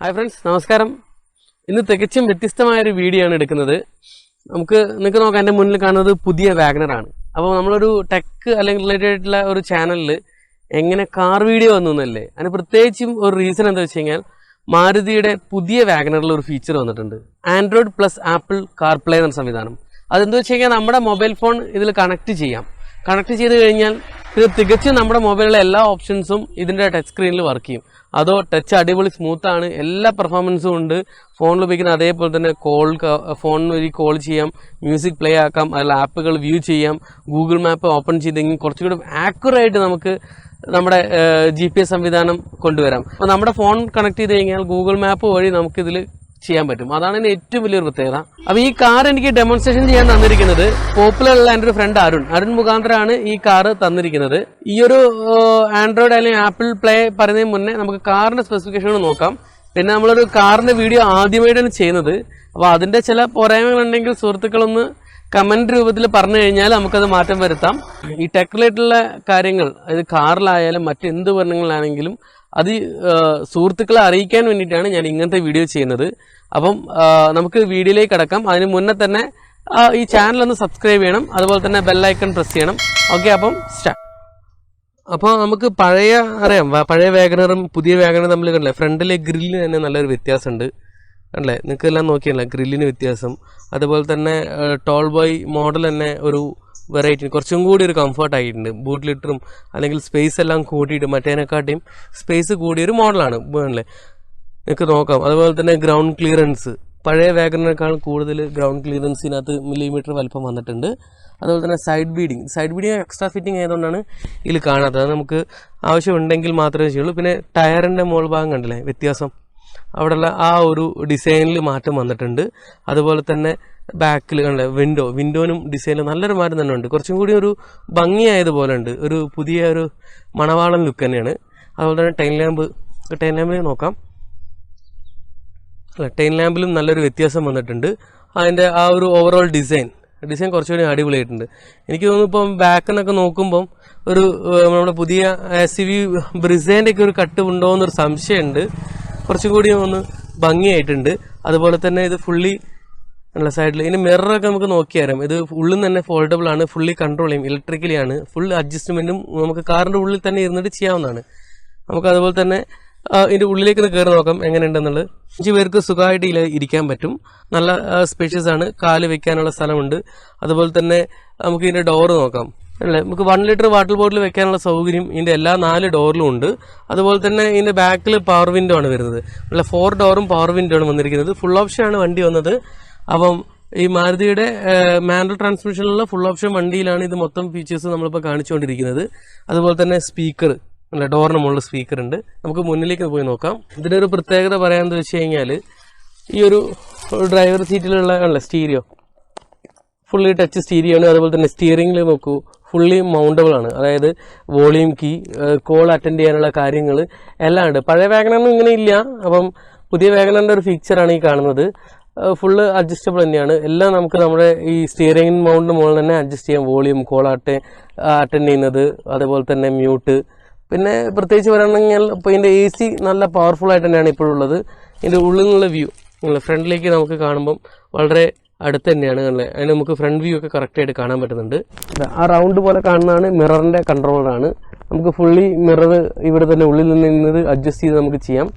Hi friends, നമസ്കാരം. ഇന്ന് തികച്ചും വ്യത്യസ്തമായൊരു വീഡിയോ ആണ് എടുക്കുന്നത്. നിങ്ങൾക്ക് നോക്കാം, എൻ്റെ മുന്നിൽ കാണുന്നത് പുതിയ വാഗണറാണ്. അപ്പോൾ നമ്മളൊരു ടെക് അല്ലെങ്കിൽ റിലേറ്റഡ് ആയിട്ടുള്ള ഒരു ചാനലിൽ എങ്ങനെ കാർ വീഡിയോ വന്നു എന്നല്ലേ. അതിന് പ്രത്യേകിച്ചും ഒരു റീസൺ എന്താ വെച്ച് കഴിഞ്ഞാൽ, മാരുതിയുടെ പുതിയ വാഗണറിൽ ഒരു ഫീച്ചർ വന്നിട്ടുണ്ട്, ആൻഡ്രോയിഡ് പ്ലസ് ആപ്പിൾ കാർപ്ലേ എന്ന സംവിധാനം. അതെന്താ വെച്ച് കഴിഞ്ഞാൽ, നമ്മുടെ മൊബൈൽ ഫോൺ ഇതിൽ കണക്ട് ചെയ്യാം. കണക്ട് ചെയ്ത് കഴിഞ്ഞാൽ ഇത് തികച്ചും നമ്മുടെ മൊബൈലിലെ എല്ലാ ഓപ്ഷൻസും ഇതിൻ്റെ ടച്ച് സ്ക്രീനിൽ വർക്ക് ചെയ്യും. അതോ ടച്ച് അടിപൊളി സ്മൂത്താണ്, എല്ലാ പെർഫോമൻസും ഉണ്ട്. ഫോണിൽ ഉപയോഗിക്കുന്ന അതേപോലെ തന്നെ ഫോൺ വഴി കോൾ ചെയ്യാം, മ്യൂസിക് പ്ലേ ആക്കാം, അതിൽ ആപ്പുകൾ വ്യൂ ചെയ്യാം, ഗൂഗിൾ മാപ്പ് ഓപ്പൺ ചെയ്തെങ്കിൽ കുറച്ചുകൂടി ആക്യുറേറ്റ് നമുക്ക് നമ്മുടെ GPS സംവിധാനം കൊണ്ടുവരാം. അപ്പോൾ നമ്മുടെ ഫോൺ കണക്ട് ചെയ്ത് കഴിഞ്ഞാൽ ഗൂഗിൾ മാപ്പ് വഴി നമുക്കിതിൽ ചെയ്യാൻ പറ്റും. അതാണ് ഇതിന് ഏറ്റവും വലിയൊരു പ്രത്യേകത. അപ്പോൾ ഈ കാർ എനിക്ക് ഡെമോൺസ്ട്രേഷൻ ചെയ്യാൻ തന്നിരിക്കുന്നത് പോപ്പുലറുള്ള എൻ്റെ ഒരു ഫ്രണ്ട് അരുൺ മുഖാന്തരമാണ് ഈ കാർ തന്നിരിക്കുന്നത്. ഈ ഒരു ആൻഡ്രോയിഡ് അല്ലെങ്കിൽ ആപ്പിൾ പ്ലേ പറയുന്നതിന് മുന്നേ നമുക്ക് കാറിന്റെ സ്പെസിഫിക്കേഷൻ നോക്കാം. പിന്നെ നമ്മളൊരു കാറിന്റെ വീഡിയോ ആദ്യമായിട്ടാണ് ചെയ്യുന്നത്. അപ്പോൾ അതിന്റെ ചില പോരായ്മകളുണ്ടെങ്കിൽ സുഹൃത്തുക്കളൊന്ന് കമന്റ് രൂപത്തിൽ പറഞ്ഞു കഴിഞ്ഞാൽ നമുക്കത് മാറ്റം വരുത്താം. ഈ ടെക് റിലേറ്റുള്ള കാര്യങ്ങൾ, അതായത് കാറിലായാലും മറ്റെന്ത് വർണ്ണങ്ങളിലാണെങ്കിലും അത് സുഹൃത്തുക്കളെ അറിയിക്കാൻ വേണ്ടിയിട്ടാണ് ഞാൻ ഇങ്ങനത്തെ വീഡിയോ ചെയ്യുന്നത്. അപ്പം നമുക്ക് വീഡിയോയിലേക്ക് കടക്കാം. അതിന് മുന്നേ തന്നെ ഈ ചാനൽ ഒന്ന് സബ്സ്ക്രൈബ് ചെയ്യണം, അതുപോലെ തന്നെ ബെല്ലൈക്കൺ പ്രസ് ചെയ്യണം. ഓക്കെ, അപ്പം സ്റ്റാർട്ട്. അപ്പോൾ നമുക്ക് പഴയ വാഗണറും പുതിയ വാഗണറും തമ്മിൽ കണ്ടില്ലേ, ഫ്രണ്ടിലെ ഗ്രില്ലിന് തന്നെ നല്ലൊരു വ്യത്യാസമുണ്ട്. കണ്ടല്ലേ, നിങ്ങൾക്കെല്ലാം നോക്കിയല്ല ഗ്രില്ലിന് വ്യത്യാസം. അതുപോലെ തന്നെ ടോൾ ബോയ് മോഡൽ തന്നെ ഒരു വെറൈറ്റി, കുറച്ചും കൂടി ഒരു കംഫർട്ട് ആയിട്ടുണ്ട്. ബൂട്ട് ലിറ്ററും അല്ലെങ്കിൽ സ്പേസ് എല്ലാം കൂട്ടിയിട്ട് മറ്റേതിനെക്കാട്ടിയും സ്പേസ് കൂടിയൊരു മോഡലാണ് അല്ലേ, നിങ്ങൾക്ക് നോക്കാം. അതുപോലെ തന്നെ ഗ്രൗണ്ട് ക്ലിയറൻസ് പഴയ വാഗണറിനേക്കാൾ കൂടുതൽ ഗ്രൗണ്ട് ക്ലിയറൻസിനകത്ത് മില്ലിമീറ്റർ വലിപ്പം വന്നിട്ടുണ്ട്. അതുപോലെ തന്നെ സൈഡ് ബീഡിങ് എക്സ്ട്രാ ഫിറ്റിംഗ് ആയതുകൊണ്ടാണ് ഇതിൽ കാണാത്തത്. അത് നമുക്ക് ആവശ്യമുണ്ടെങ്കിൽ മാത്രമേ ചെയ്യുള്ളൂ. പിന്നെ ടയറിൻ്റെ മുകൾ ഭാഗം കണ്ടില്ലേ വ്യത്യാസം, അവിടെയുള്ള ആ ഒരു ഡിസൈനിൽ മാറ്റം വന്നിട്ടുണ്ട്. അതുപോലെ തന്നെ ബാക്കിൽ കണ്ടില്ലേ വിൻഡോനും ഡിസൈനിലും നല്ലൊരു മാറ്റം തന്നെ ഉണ്ട്. കുറച്ചും കൂടി ഒരു ഭംഗിയായതുപോലെ ഉണ്ട്, ഒരു പുതിയ ഒരു മണവാളൻ ലുക്ക് തന്നെയാണ്. അതുപോലെ തന്നെ ടൈൽ ലാമ്പിൽ നോക്കാം. ടൈൽ ലാമ്പിലും നല്ലൊരു വ്യത്യാസം വന്നിട്ടുണ്ട്. അതിൻ്റെ ആ ഒരു ഓവറോൾ ഡിസൈൻ കുറച്ചുകൂടി അടിപൊളിയായിട്ടുണ്ട്. എനിക്ക് തോന്നുന്നു ഇപ്പം ബാക്കിനൊക്കെ നോക്കുമ്പം ഒരു നമ്മുടെ പുതിയ SUV ബ്രിസേൻ്റെ ഒക്കെ ഒരു കട്ട് ഉണ്ടോ എന്നൊരു സംശയമുണ്ട്. കുറച്ചും കൂടി ഒന്ന് ഭംഗിയായിട്ടുണ്ട്. അതുപോലെ തന്നെ ഇത് ഫുള്ളി ഉള്ള സൈഡിൽ ഇതിൻ്റെ മിററൊക്കെ നമുക്ക് നോക്കിയാലും ഇത് ഉള്ളിൽ നിന്ന് തന്നെ ഫോൾഡബിൾ ആണ്, ഫുള്ളി കൺട്രോൾ ചെയ്യും, ഇലക്ട്രിക്കലി ആണ്. ഫുൾ അഡ്ജസ്റ്റ്മെൻറ്റും നമുക്ക് കാറിൻ്റെ ഉള്ളിൽ തന്നെ ഇരുന്നിട്ട് ചെയ്യാവുന്നതാണ്. നമുക്ക് അതുപോലെ തന്നെ ഇതിൻ്റെ ഉള്ളിലേക്ക് കയറി നോക്കാം എങ്ങനെയുണ്ടെന്നുള്ളത്. 5 പേർക്ക് സുഖമായിട്ട് ഇരിക്കാൻ പറ്റും. നല്ല സ്പേഷ്യസ് ആണ്, കാല് വെക്കാനുള്ള സ്ഥലമുണ്ട്. അതുപോലെ തന്നെ നമുക്ക് ഇതിൻ്റെ ഡോറ് നോക്കാം അല്ലേ, നമുക്ക് 1 ലിറ്റർ വാട്ടർ ബോട്ടിൽ വെക്കാനുള്ള സൗകര്യം ഇതിൻ്റെ എല്ലാ 4 ഡോറിലും ഉണ്ട്. അതുപോലെ തന്നെ ഇതിൻ്റെ ബാക്കിൽ പവർ വിൻഡോ ആണ് വരുന്നത്. 4 ഡോറും പവർ വിൻഡോ ആണ് വന്നിരിക്കുന്നത്. ഫുൾ ഓപ്ഷൻ ആണ് വണ്ടി വന്നത്. അപ്പം ഈ മാരുതിയുടെ മാനുവൽ ട്രാൻസ്മിഷനിലുള്ള ഫുൾ ഓപ്ഷൻ വണ്ടിയിലാണ് ഇത് മൊത്തം ഫീച്ചേഴ്സ് നമ്മളിപ്പോൾ കാണിച്ചുകൊണ്ടിരിക്കുന്നത്. അതുപോലെ തന്നെ സ്പീക്കർ അല്ല, ഡോറിന് മുകളിൽ സ്പീക്കർ ഉണ്ട്. നമുക്ക് മുന്നിലേക്ക് പോയി നോക്കാം. ഇതിൻ്റെ ഒരു പ്രത്യേകത പറയാമെന്ന് വെച്ച് കഴിഞ്ഞാൽ, ഈ ഒരു ഡ്രൈവർ സീറ്റിലുള്ള സ്റ്റീരിയോ ഫുള്ളി ടച്ച് സ്റ്റീരിയോ ആണ്. അതുപോലെ തന്നെ സ്റ്റിയറിംഗിൽ നോക്കൂ, ഫുള്ളി മൗണ്ടബിൾ ആണ്. അതായത് വോളിയം കീ, കോൾ അറ്റൻഡ് ചെയ്യാനുള്ള കാര്യങ്ങൾ എല്ലാം ഉണ്ട്. പഴയ വാഗണറിനും ഇങ്ങനെ ഇല്ല. അപ്പം പുതിയ വാഗണറിൻ്റെ ഒരു ഫീച്ചറാണ് ഈ കാണുന്നത്. ഫുള്ള് അഡ്ജസ്റ്റബിൾ തന്നെയാണ്. എല്ലാം നമുക്ക് നമ്മുടെ ഈ സ്റ്റിയറിംഗ് മൗണ്ടിന് മുകളിൽ തന്നെ അഡ്ജസ്റ്റ് ചെയ്യാം. വോളിയം, കോൾ അറ്റൻഡ് ചെയ്യുന്നത്, അതുപോലെ തന്നെ മ്യൂട്ട്. പിന്നെ പ്രത്യേകിച്ച് പറയുകയാണെങ്കിൽ ഇപ്പോൾ ഇതിൻ്റെ AC നല്ല പവർഫുൾ ആയിട്ട് തന്നെയാണ് ഇപ്പോഴുള്ളത്. ഇതിൻ്റെ ഉള്ളിൽ നിന്നുള്ള വ്യൂ ഫ്രണ്ടിലേക്ക് നമുക്ക് കാണുമ്പം വളരെ അടുത്ത് തന്നെയാണ് അല്ലേ. അതിന് നമുക്ക് ഫ്രണ്ട് വ്യൂ ഒക്കെ കറക്റ്റായിട്ട് കാണാൻ പറ്റുന്നുണ്ട്. ആ റൗണ്ട് പോലെ കാണുന്നതാണ് മിററിൻ്റെ കൺട്രോളറാണ്. നമുക്ക് ഫുള്ളി മിറർ ഇവിടെ തന്നെ ഉള്ളിൽ നിന്ന് അഡ്ജസ്റ്റ് ചെയ്ത് നമുക്ക് ചെയ്യാം.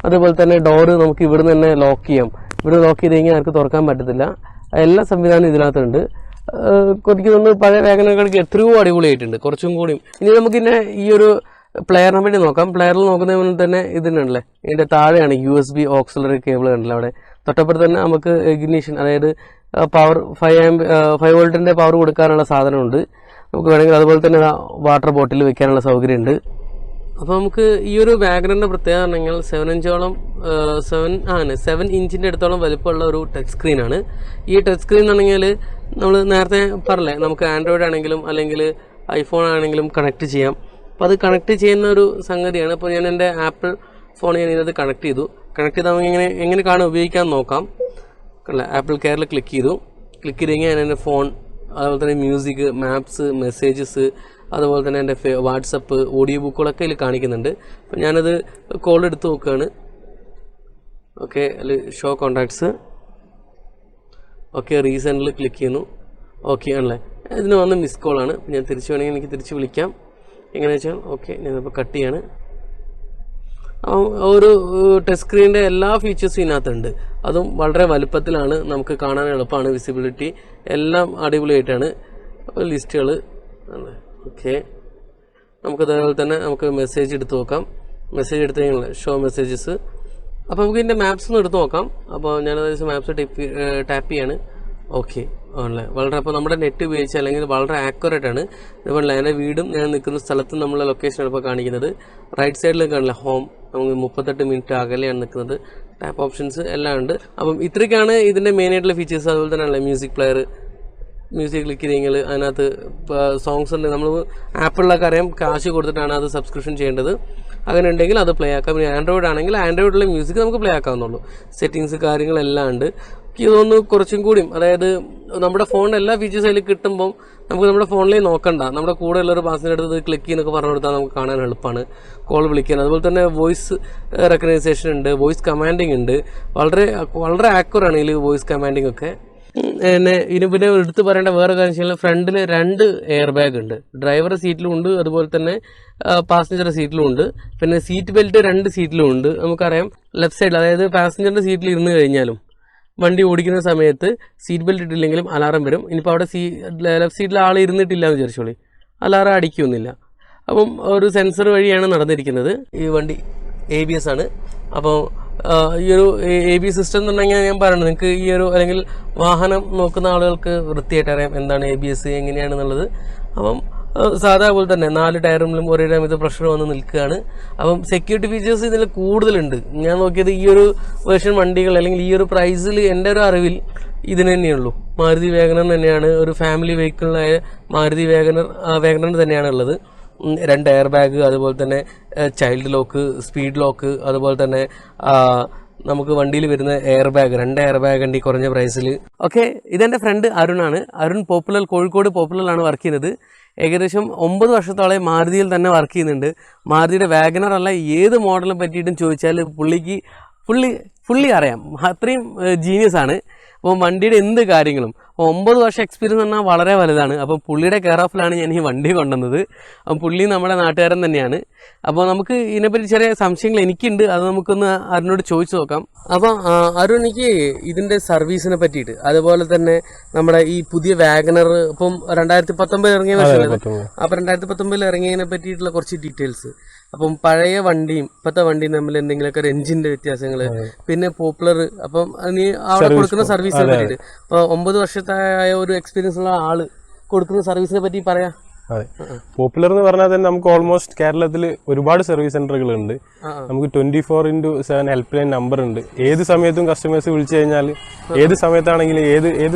അതുപോലെ തന്നെ ഡോറ് നമുക്ക് ഇവിടെ നിന്ന് തന്നെ ലോക്ക് ചെയ്യാം. ഇവിടെ ലോക്ക് ചെയ്ത് കഴിഞ്ഞാൽ ആർക്ക് തുറക്കാൻ പറ്റത്തില്ല. എല്ലാ സംവിധാനം ഇതിനകത്തുണ്ട്. എനിക്ക് തോന്നുന്നു പഴയ വാഗണറുകൾക്ക് എത്രയോ അടിപൊളിയായിട്ടുണ്ട്, കുറച്ചും കൂടിയും. ഇനി നമുക്കിന്നെ ഈ ഒരു പ്ലെയറിനെ വേണ്ടി നോക്കാം. പ്ലെയറിൽ നോക്കുന്നതിന് മുന്നേ തന്നെ ഇതിനുണ്ടല്ലേ, ഇതിൻ്റെ താഴെയാണ് USB ഓക്സിലറി കേബിൾ കണ്ടല്ലോ. അവിടെ തൊട്ടപ്പുറത്ത് തന്നെ നമുക്ക് ഇഗ്നിഷൻ, അതായത് പവർ 5 വോൾട്ടിൻ്റെ പവർ കൊടുക്കാനുള്ള സാധനമുണ്ട്. നമുക്ക് വേണമെങ്കിൽ അതുപോലെ തന്നെ വാട്ടർ ബോട്ടിൽ വെക്കാനുള്ള സൗകര്യമുണ്ട്. അപ്പോൾ നമുക്ക് ഈ ഒരു വാഗണറിൻ്റെ പ്രത്യേകത പറഞ്ഞാൽ 7 ഇഞ്ചിൻ്റെ അടുത്തോളം വലുപ്പമുള്ള ഒരു ടച്ച് സ്ക്രീനാണ്. ഈ ടച്ച് സ്ക്രീൻ ആണെങ്കിൽ നമ്മൾ നേരത്തെ പറഞ്ഞില്ലേ, നമുക്ക് ആൻഡ്രോയിഡ് ആണെങ്കിലും അല്ലെങ്കിൽ ഐഫോൺ ആണെങ്കിലും കണക്ട് ചെയ്യാം. അപ്പോൾ അത് കണക്ട് ചെയ്യുന്ന ഒരു സംഗതിയാണ്. അപ്പോൾ ഞാൻ എൻ്റെ ആപ്പിൾ ഫോൺ ഇതിനകത്ത് കണക്ട് ചെയ്ത് നമുക്ക് എങ്ങനെ ഉപയോഗിക്കാൻ നോക്കാം. ആപ്പിൾ കെയറിൽ ക്ലിക്ക് ചെയ്ത് കഴിഞ്ഞാൽ ഞാൻ എൻ്റെ ഫോൺ, അതുപോലെ തന്നെ മ്യൂസിക്, മാപ്സ്, മെസ്സേജസ്, അതുപോലെ തന്നെ എൻ്റെ വാട്സപ്പ്, ഓഡിയോ ബുക്കുകളൊക്കെ ഇതിൽ കാണിക്കുന്നുണ്ട്. അപ്പം ഞാനത് കോൾ എടുത്ത് നോക്കുകയാണ്. ഓക്കെ, അതിൽ ഷോ കോൺടാക്ട്സ്. ഓക്കെ, റീസെൻ്റിൽ ക്ലിക്ക് ചെയ്യുന്നു. ഓക്കെ ആണല്ലേ, ഇതിന് വന്ന് മിസ് കോളാണ്. ഞാൻ തിരിച്ച് വേണമെങ്കിൽ എനിക്ക് തിരിച്ച് വിളിക്കാം. എങ്ങനെയാ വെച്ചാൽ ഓക്കെ, ഞാനിപ്പോൾ കട്ട് ചെയ്യാണ്. ഒരു ടച്ച് സ്ക്രീനിൻ്റെ എല്ലാ ഫീച്ചേഴ്സും ഇതിനകത്തുണ്ട്. അതും വളരെ വലുപ്പത്തിലാണ്, നമുക്ക് കാണാൻ എളുപ്പമാണ്. വിസിബിലിറ്റി എല്ലാം അടിപൊളിയായിട്ടാണ്. ലിസ്റ്റുകൾ ഓക്കെ, നമുക്ക് അതേപോലെ തന്നെ നമുക്ക് മെസ്സേജ് എടുത്ത് നോക്കാം. മെസ്സേജ് എടുത്ത് കഴിഞ്ഞാൽ ഷോ മെസ്സേജസ്. അപ്പോൾ നമുക്ക് ഇതിൻ്റെ മാപ്സ് ഒന്ന് എടുത്ത് നോക്കാം. അപ്പോൾ ഞാനത് മാപ്സ് ടാപ്പ് ചെയ്യാണ്. ഓക്കെ ആണല്ലേ, വളരെ അപ്പോൾ നമ്മുടെ നെറ്റ് ഉപയോഗിച്ച് അല്ലെങ്കിൽ വളരെ ആക്യുറേറ്റ് ആണ്. ഇതുപോലെ എൻ്റെ വീടും ഞാൻ നിൽക്കുന്ന സ്ഥലത്തും നമ്മളെ ലൊക്കേഷനാണ് ഇപ്പോൾ കാണിക്കുന്നത്. റൈറ്റ് സൈഡിൽ കാണില്ല ഹോം, നമുക്ക് 38 മിനിറ്റ് അകലെയാണ് നിൽക്കുന്നത്. ടാപ്പ് ഓപ്ഷൻസ് എല്ലാം ഉണ്ട്. അപ്പം ഇത്രയ്ക്കാണ് ഇതിൻ്റെ മെയിനായിട്ടുള്ള ഫീച്ചേഴ്സ്. അതുപോലെ തന്നെ മ്യൂസിക് പ്ലെയർ, മ്യൂസിക് ക്ലിക്ക് ചെയ്തെങ്കിൽ അതിനകത്ത് സോങ്സ് ഉണ്ട്. നമ്മൾ ആപ്പിളിലൊക്കെ അറിയാം കാശ് കൊടുത്തിട്ടാണ് അത് സബ്സ്ക്രിപ്ഷൻ ചെയ്യേണ്ടത്. അങ്ങനെ ഉണ്ടെങ്കിൽ അത് പ്ലേ ആക്കാം. ഇനി ആൻഡ്രോയിഡ് ആണെങ്കിൽ ആൻഡ്രോയിഡിലെ മ്യൂസിക് നമുക്ക് പ്ലേ ആക്കാവുന്നുള്ളൂ. സെറ്റിങ്സ് കാര്യങ്ങളെല്ലാം ഉണ്ട്. ഇതൊന്ന് കുറച്ചും കൂടിയും, അതായത് നമ്മുടെ ഫോണിൻ്റെ എല്ലാ ഫീച്ചേഴ്സും അതിൽ കിട്ടുമ്പം നമുക്ക് നമ്മുടെ ഫോണിലേക്ക് നോക്കണ്ട, നമ്മുടെ കൂടെ ഉള്ളൊരു പാസിൻ്റെ അടുത്ത് ക്ലിക്ക് ചെയ്യുന്നൊക്കെ പറഞ്ഞു കൊടുത്താൽ നമുക്ക് കാണാൻ എളുപ്പമാണ്. കോൾ വിളിക്കാൻ, അതുപോലെ തന്നെ വോയിസ് റെക്കഗ്നൈസേഷൻ ഉണ്ട്, വോയിസ് കമാൻഡിങ് ഉണ്ട്. വളരെ വളരെ ആക്യുറാണ് ഇതിൽ വോയിസ് കമാൻഡിങ് ഒക്കെ. പിന്നെ എടുത്ത് പറയേണ്ട വേറെ കാര്യം വെച്ചാൽ ഫ്രണ്ടിൽ 2 എയർ ബാഗ് ഉണ്ട്. ഡ്രൈവറുടെ സീറ്റിലും ഉണ്ട്, അതുപോലെ തന്നെ പാസഞ്ചറുടെ സീറ്റിലും ഉണ്ട്. പിന്നെ സീറ്റ് ബെൽറ്റ് 2 സീറ്റിലും ഉണ്ട്. നമുക്കറിയാം ലെഫ്റ്റ് സൈഡിൽ, അതായത് പാസഞ്ചറിൻ്റെ സീറ്റിൽ ഇരുന്ന് കഴിഞ്ഞാലും വണ്ടി ഓടിക്കുന്ന സമയത്ത് സീറ്റ് ബെൽറ്റ് ഇട്ടില്ലെങ്കിലും അലാറം വരും. ഇനിയിപ്പോൾ അവിടെ ലെഫ്റ്റ് സീറ്റിൽ ആൾ ഇരുന്നിട്ടില്ല എന്ന് വിചാരിച്ചോളി, അലാറം അടിക്കൊന്നുമില്ല. അപ്പം ഒരു സെൻസർ വഴിയാണ് നടന്നിരിക്കുന്നത്. ഈ വണ്ടി ABS ആണ്. അപ്പോൾ ഈ ഒരു ABS സിസ്റ്റം എന്നുണ്ടെങ്കിൽ ഞാൻ പറയുന്നത് നിങ്ങൾക്ക് ഈ ഒരു അല്ലെങ്കിൽ വാഹനം നോക്കുന്ന ആളുകൾക്ക് വൃത്തിയായിട്ട് അറിയാം എന്താണ് ABS എങ്ങനെയാണെന്നുള്ളത്. അപ്പം സാധാ പോലെ തന്നെ 4 ടയറിലും ഒരേ സമയത്ത് പ്രഷർ വന്ന് നിൽക്കുകയാണ്. അപ്പം സെക്യൂരിറ്റി ഫീച്ചേഴ്സ് ഇതിൽ കൂടുതലുണ്ട്. ഞാൻ നോക്കിയത് ഈ ഒരു വേർഷൻ വണ്ടികൾ അല്ലെങ്കിൽ ഈ ഒരു പ്രൈസിൽ എൻ്റെ ഒരു അറിവിൽ ഇതിന് തന്നെയുള്ളൂ. മാരുതി വാഗണർ തന്നെയാണ്, ഒരു ഫാമിലി വെഹിക്കിളിനായ മാരുതി വാഗണർ തന്നെയാണ് ഉള്ളത്. 2 എയർ ബാഗ്, അതുപോലെ തന്നെ ചൈൽഡ് ലോക്ക്, സ്പീഡ് ലോക്ക്, അതുപോലെ തന്നെ നമുക്ക് വണ്ടിയിൽ വരുന്ന എയർ ബാഗ്, 2 എയർ ബാഗ് ഉണ്ട് ഈ കുറഞ്ഞ പ്രൈസിൽ. ഓക്കെ, ഇതെൻ്റെ ഫ്രണ്ട് അരുണാണ്. അരുൺ കോഴിക്കോട് പോപ്പുലറിലാണ് വർക്ക് ചെയ്യുന്നത്. ഏകദേശം 9 വർഷത്തോളം മാരുതിയിൽ തന്നെ വർക്ക് ചെയ്യുന്നുണ്ട്. മാരുതിയുടെ വാഗണർ അല്ല ഏത് മോഡലിനെ പറ്റിയിട്ടും ചോദിച്ചാൽ പുള്ളി അറിയാം. അത്രയും ജീനിയസ് ആണ്. അപ്പോൾ വണ്ടിയുടെ എന്ത് കാര്യങ്ങളും 9 വർഷം എക്സ്പീരിയൻസ് പറഞ്ഞാൽ വളരെ വലുതാണ്. അപ്പോൾ പുള്ളിയുടെ കെയർ ഓഫിലാണ് ഞാൻ ഈ വണ്ടി കൊണ്ടുവന്നത്. അപ്പം പുള്ളി നമ്മുടെ നാട്ടുകാരൻ തന്നെയാണ്. അപ്പോൾ നമുക്ക് ഇതിനെപ്പറ്റി ചെറിയ സംശയങ്ങൾ എനിക്കുണ്ട്, അത് നമുക്കൊന്ന് അരുണോട് ചോദിച്ചു നോക്കാം. അപ്പോൾ അരുൺ, എനിക്ക് ഇതിൻ്റെ സർവീസിനെ പറ്റിയിട്ട്, അതുപോലെ തന്നെ നമ്മുടെ ഈ പുതിയ വാഗണർ ഇപ്പം 2019 ഇറങ്ങിയ വർഷമല്ലേ, അപ്പോൾ 2019 ഇറങ്ങിയതിനെ പറ്റിയിട്ടുള്ള കുറച്ച് ഡീറ്റെയിൽസ്. അപ്പം പഴയ വണ്ടിയും ഇപ്പോഴത്തെ വണ്ടിയും തമ്മിൽ എന്തെങ്കിലുമൊക്കെ ഒരു എഞ്ചിൻ്റെ വ്യത്യാസങ്ങൾ, പിന്നെ പോപ്പുലർ, അപ്പം നീ അവിടെ കൊടുക്കുന്ന സർവീസിനെ പറ്റിയിട്ട്, അപ്പോൾ 9 വർഷത്തായ ഒരു എക്സ്പീരിയൻസ് ഉള്ള ആള് കൊടുക്കുന്ന സർവീസിനെ പറ്റി പറയാം. അതെ, പോപ്പുലർ എന്ന് പറഞ്ഞാൽ തന്നെ നമുക്ക് ഓൾമോസ്റ്റ് കേരളത്തിൽ ഒരുപാട് സർവീസ് സെന്ററുകൾ ഉണ്ട്. നമുക്ക് 24/7 ഹെൽപ്പ് ലൈൻ നമ്പർ ഉണ്ട്. ഏത് സമയത്തും കസ്റ്റമേഴ്സ് വിളിച്ചു കഴിഞ്ഞാൽ ഏത്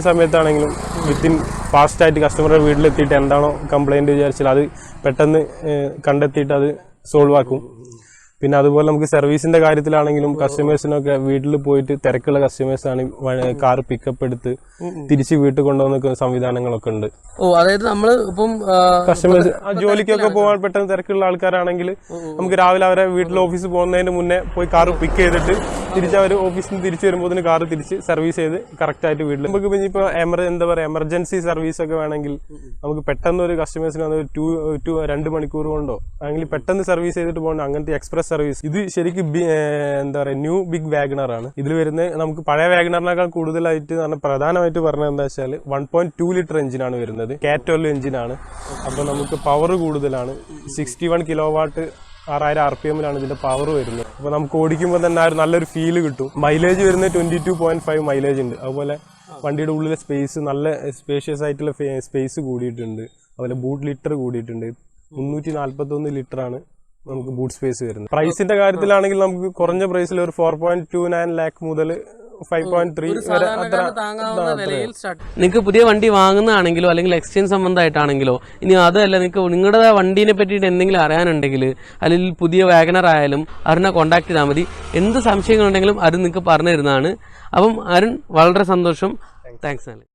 സമയത്താണെങ്കിലും വിത്തിൻ ഫാസ്റ്റായിട്ട് കസ്റ്റമറുടെ വീട്ടിലെത്തിയിട്ട് എന്താണോ കംപ്ലൈൻറ്റ് വിചാരിച്ചാൽ അത് പെട്ടെന്ന് കണ്ടെത്തിയിട്ട് അത് സോൾവ് ആക്കും. പിന്നെ അതുപോലെ നമുക്ക് സർവീസിന്റെ കാര്യത്തിലാണെങ്കിലും കസ്റ്റമേഴ്സിനൊക്കെ വീട്ടിൽ പോയിട്ട് തിരക്കുള്ള കസ്റ്റമേഴ്സ് ആണ് കാർ പിക്കപ്പ് എടുത്ത് തിരിച്ച് വീട്ടിൽ കൊണ്ടുവന്ന സംവിധാനങ്ങളൊക്കെ ഉണ്ട്. അതായത് നമ്മൾ ഇപ്പം കസ്റ്റമേഴ്സ് ജോലിക്കൊക്കെ പോകാൻ പെട്ടെന്ന് തിരക്കുള്ള ആൾക്കാരാണെങ്കിൽ നമുക്ക് രാവിലെ അവരെ വീട്ടിൽ ഓഫീസിൽ പോകുന്നതിന് മുന്നേ പോയി കാർ പിക്ക് ചെയ്തിട്ട് തിരിച്ച് അവർ ഓഫീസിൽ നിന്ന് തിരിച്ചു വരുമ്പോൾ കാർ തിരിച്ച് സർവീസ് ചെയ്ത് കറക്റ്റ് ആയിട്ട് വീട്ടിൽ. നമുക്ക് പിന്നെ ഇപ്പോൾ എമർജൻസി സർവീസ് ഒക്കെ വേണമെങ്കിൽ നമുക്ക് പെട്ടെന്ന് ഒരു കസ്റ്റമേഴ്സിന് 2 മണിക്കൂർ കൊണ്ടോ അല്ലെങ്കിൽ പെട്ടെന്ന് സർവീസ് ചെയ്തിട്ട് പോകണം. അങ്ങനത്തെ എക്സ്പ്രസ് സർവീസ് ഇത് ശരിക്കും ന്യൂ ബിഗ് വാഗണർ ആണ്. ഇതിൽ വരുന്നത് നമുക്ക് പഴയ വാഗണറിനേക്കാൾ കൂടുതലായിട്ട് പ്രധാനമായിട്ട് പറഞ്ഞത് എന്താ വെച്ചാൽ 1.2 ലിറ്റർ എഞ്ചിനാണ് വരുന്നത്. Cat12 എഞ്ചിനാണ്. അപ്പോൾ നമുക്ക് പവർ കൂടുതലാണ്. 61 കിലോവാട്ട് 6000 RPM ഇതിന്റെ പവർ വരുന്നത്. അപ്പോൾ നമുക്ക് ഓടിക്കുമ്പോൾ തന്നെ നല്ലൊരു ഫീല് കിട്ടും. മൈലേജ് വരുന്നത് 22.5 മൈലേജ് ഉണ്ട്. അതുപോലെ വണ്ടിയുടെ ഉള്ളിലെ സ്പേസ് നല്ല സ്പേഷ്യസ് ആയിട്ടുള്ള സ്പേസ് കൂടിയിട്ടുണ്ട്. അതുപോലെ ബൂട്ട് ലിറ്റർ കൂടിയിട്ടുണ്ട്. 341 ലിറ്ററാണ് നമുക്ക് ബൂട്ട് സ്പേസ് വരുന്നത്. പ്രൈസിന്റെ കാര്യത്തിലാണെങ്കിൽ നമുക്ക് കുറഞ്ഞ പ്രൈസിൽ ഒരു 4.29 ലാക്ക് മുതൽ 5.3 വരെ നിങ്ങൾക്ക് പുതിയ വണ്ടി വാങ്ങുന്നതാണെങ്കിലോ അല്ലെങ്കിൽ എക്സ്ചേഞ്ച് സംബന്ധമായിട്ടാണെങ്കിലോ, ഇനി അതല്ല നിങ്ങൾക്ക് നിങ്ങളുടെ വണ്ടീനെ പറ്റിയിട്ട് എന്തെങ്കിലും അറിയാനുണ്ടെങ്കിൽ അല്ലെങ്കിൽ പുതിയ വാഗണർ ആയാലും അരുണെ കോൺടാക്ട് ചെയ്താൽ മതി. എന്ത് സംശയങ്ങളുണ്ടെങ്കിലും അരുൺ നിങ്ങൾക്ക് പറഞ്ഞു തരുന്നതാണ്. അപ്പം അരുൺ, വളരെ സന്തോഷം. താങ്ക്സ്.